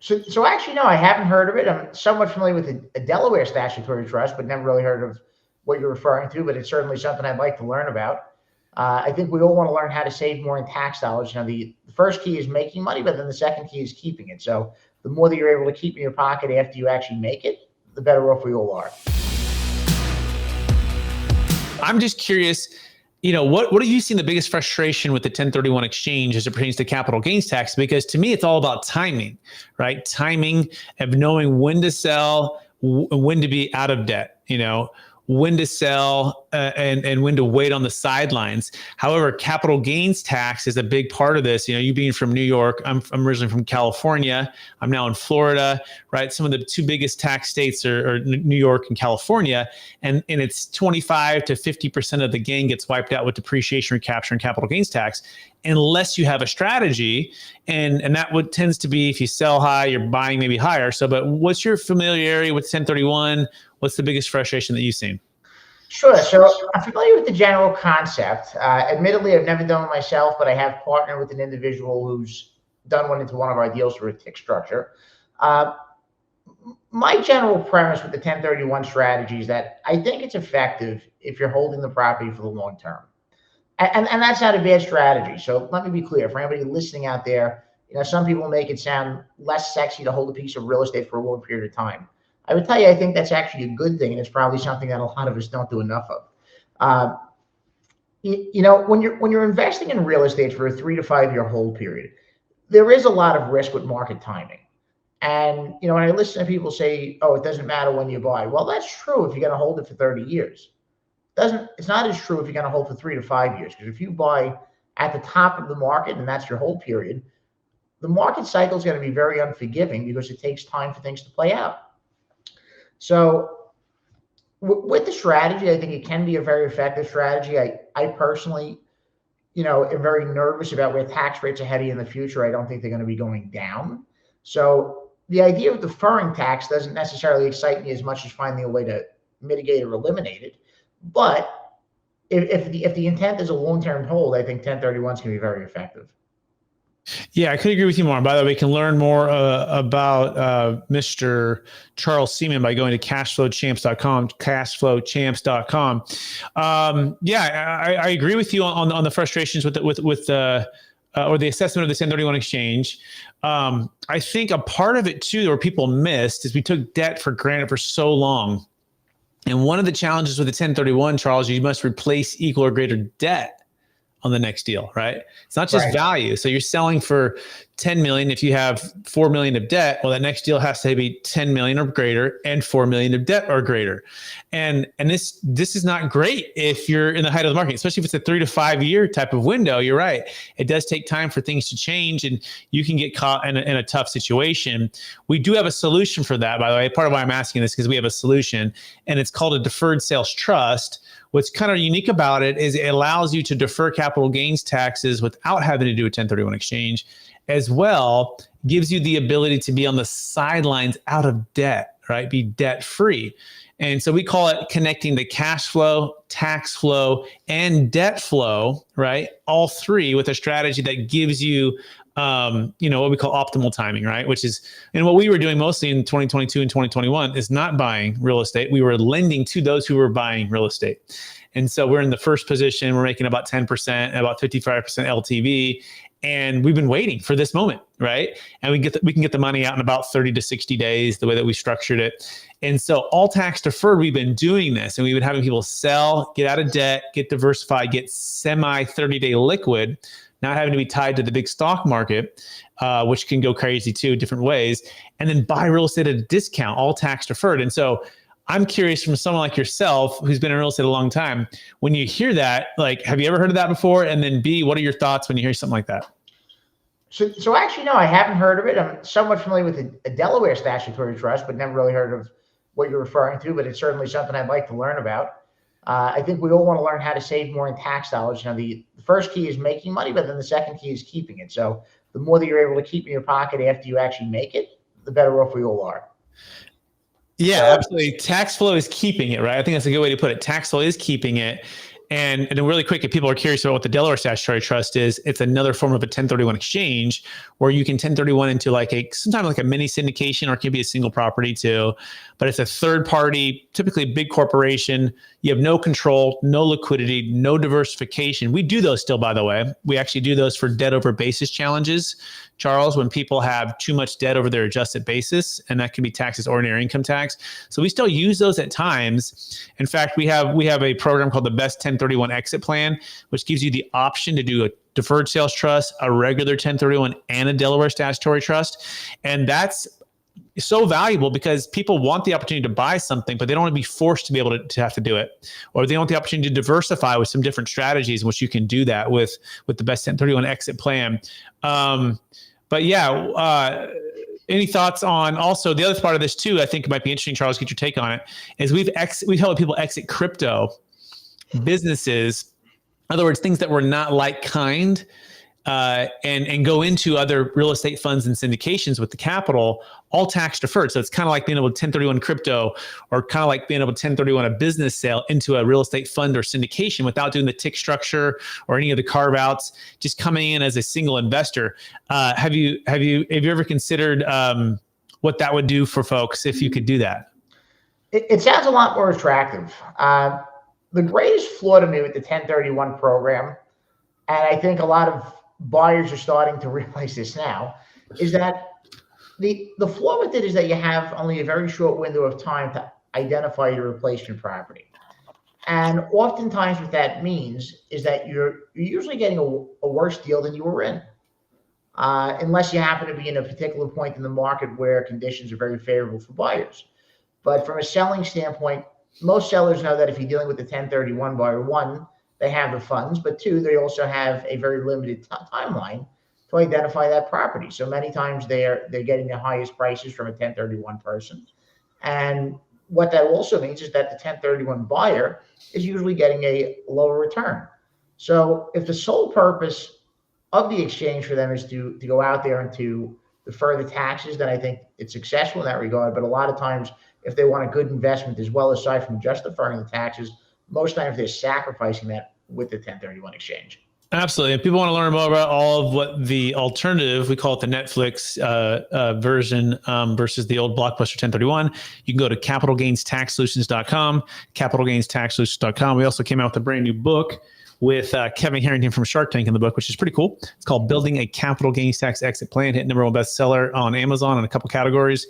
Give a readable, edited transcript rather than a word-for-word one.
So actually, no, I haven't heard of it. I'm somewhat familiar with a Delaware statutory trust, but never really heard of what you're referring to. But it's certainly something I'd like to learn about. I think we all want to learn how to save more in tax dollars. The first key is making money, but then the second key is keeping it. So the more that you're able to keep in your pocket after you actually make it, the better off we all are. I'm just curious, what have you seen the biggest frustration with the 1031 exchange as it pertains to capital gains tax? Because to me, it's all about timing, right? Timing of knowing when to sell, when to be out of debt, when to sell and when to wait on the sidelines. However, capital gains tax is a big part of this. You being from New York, I'm originally from California. I'm now in Florida, right? Some of the two biggest tax states are New York and California. And it's 25 to 50% of the gain gets wiped out with depreciation recapture and capital gains tax, unless you have a strategy. And that tends to be, if you sell high, you're buying maybe higher. But what's your familiarity with 1031? What's the biggest frustration that you've seen? Sure. So I'm familiar with the general concept. Admittedly, I've never done it myself, but I have partnered with an individual who's done one into one of our deals for a tick structure. My general premise with the 1031 strategy is that I think it's effective if you're holding the property for the long term. And that's not a bad strategy. So let me be clear for anybody listening out there. Some people make it sound less sexy to hold a piece of real estate for a long period of time. I would tell you, I think that's actually a good thing, and it's probably something that a lot of us don't do enough of. When you're investing in real estate for a 3 to 5 year hold period, there is a lot of risk with market timing. And when I listen to people say, "Oh, it doesn't matter when you buy," well, that's true if you're going to hold it for 30 years. It's not as true if you're going to hold for 3 to 5 years, because if you buy at the top of the market and that's your hold period, the market cycle is going to be very unforgiving because it takes time for things to play out. So with the strategy, I think it can be a very effective strategy. I personally, am very nervous about where tax rates are heading in the future. I don't think they're going to be going down. So the idea of deferring tax doesn't necessarily excite me as much as finding a way to mitigate or eliminate it. But if the intent is a long-term hold, I think 1031s can be very effective. Yeah, I could agree with you more. By the way, we can learn more about Mr. Charles Seaman by going to cashflowchamps.com, cashflowchamps.com. I agree with you on the frustrations with or the assessment of the 1031 exchange. I think a part of it too, or people missed, is we took debt for granted for so long. And one of the challenges with the 1031, Charles, you must replace equal or greater debt on the next deal, right? It's not just value. So you're selling for 10 million. If you have 4 million of debt, well, that next deal has to be 10 million or greater and 4 million of debt or greater. And this is not great if you're in the height of the market, especially if it's a 3 to 5 year type of window. You're right. It does take time for things to change and you can get caught in a tough situation. We do have a solution for that, by the way. Part of why I'm asking this is because we have a solution, and it's called a deferred sales trust. What's kind of unique about it is it allows you to defer capital gains taxes without having to do a 1031 exchange. As well, gives you the ability to be on the sidelines out of debt, right? Be debt free. And so we call it connecting the cash flow, tax flow, and debt flow, right? All three with a strategy that gives you what we call optimal timing, right? Which is, and what we were doing mostly in 2022 and 2021 is not buying real estate. We were lending to those who were buying real estate. And so we're in the first position. We're making about 10%, about 55% LTV. And we've been waiting for this moment, right? And we can get the money out in about 30 to 60 days, the way that we structured it. And so all tax deferred, we've been doing this, and we've been having people sell, get out of debt, get diversified, get semi 30-day liquid, not having to be tied to the big stock market, which can go crazy too, different ways, and then buy real estate at a discount, all tax deferred. And so I'm curious, from someone like yourself who's been in real estate a long time, when you hear that, like, have you ever heard of that before? And then B, what are your thoughts when you hear something like that? So actually, no, I haven't heard of it. I'm somewhat familiar with a Delaware statutory trust, but never really heard of what you're referring to, but it's certainly something I'd like to learn about. I think we all want to learn how to save more in tax dollars. The first key is making money, but then the second key is keeping it. So the more that you're able to keep in your pocket after you actually make it, the better off we all are. Yeah, absolutely. Tax flow is keeping it, right? I think that's a good way to put it. Tax flow is keeping it. And then really quick, if people are curious about what the Delaware Statutory Trust is, it's another form of a 1031 exchange where you can 1031 into sometimes like a mini syndication, or it can be a single property too. But it's a third party, typically a big corporation. You have no control, no liquidity, no diversification. We do those still, by the way. We actually do those for debt over basis challenges, Charles, when people have too much debt over their adjusted basis, and that can be taxed as ordinary income tax. So we still use those at times. In fact, we have a program called the Best 1031 Exit Plan, which gives you the option to do a deferred sales trust, a regular 1031, and a Delaware Statutory Trust. And that's so valuable because people want the opportunity to buy something, but they don't want to be forced to be able to have to do it. Or they want the opportunity to diversify with some different strategies in which you can do that with the Best 1031 Exit Plan. But yeah, any thoughts on also the other part of this too? I think it might be interesting, Charles, get your take on it. Is we've helped people exit crypto businesses, in other words, things that were not like kind, and go into other real estate funds and syndications with the capital, all tax deferred. So it's kind of like being able to 1031 crypto, or kind of like being able to 1031 a business sale into a real estate fund or syndication without doing the tick structure or any of the carve outs, just coming in as a single investor. Have you ever considered what that would do for folks if you could do that? It sounds a lot more attractive. The greatest flaw to me with the 1031 program, and I think a lot of buyers are starting to realize this now, is that the flaw with it is that you have only a very short window of time to identify your replacement property. And oftentimes what that means is that you're usually getting a worse deal than you were in, unless you happen to be in a particular point in the market where conditions are very favorable for buyers. But from a selling standpoint, most sellers know that if you're dealing with the 1031 buyer, one, they have the funds, but two, they also have a very limited timeline to identify that property. So many times they're getting the highest prices from a 1031 person. And what that also means is that the 1031 buyer is usually getting a lower return. So if the sole purpose of the exchange for them is to go out there and to defer the taxes, then I think it's successful in that regard. But a lot of times, if they want a good investment as well, aside from just deferring the taxes, most times they're sacrificing that with the 1031 exchange. Absolutely. If people want to learn more about all of what the alternative, we call it the Netflix version versus the old Blockbuster 1031, you can go to capitalgainstaxsolutions.com, capitalgainstaxsolutions.com. We also came out with a brand new book with Kevin Harrington from Shark Tank in the book, which is pretty cool. It's called Building a Capital Gains Tax Exit Plan, hit #1 bestseller on Amazon in a couple categories.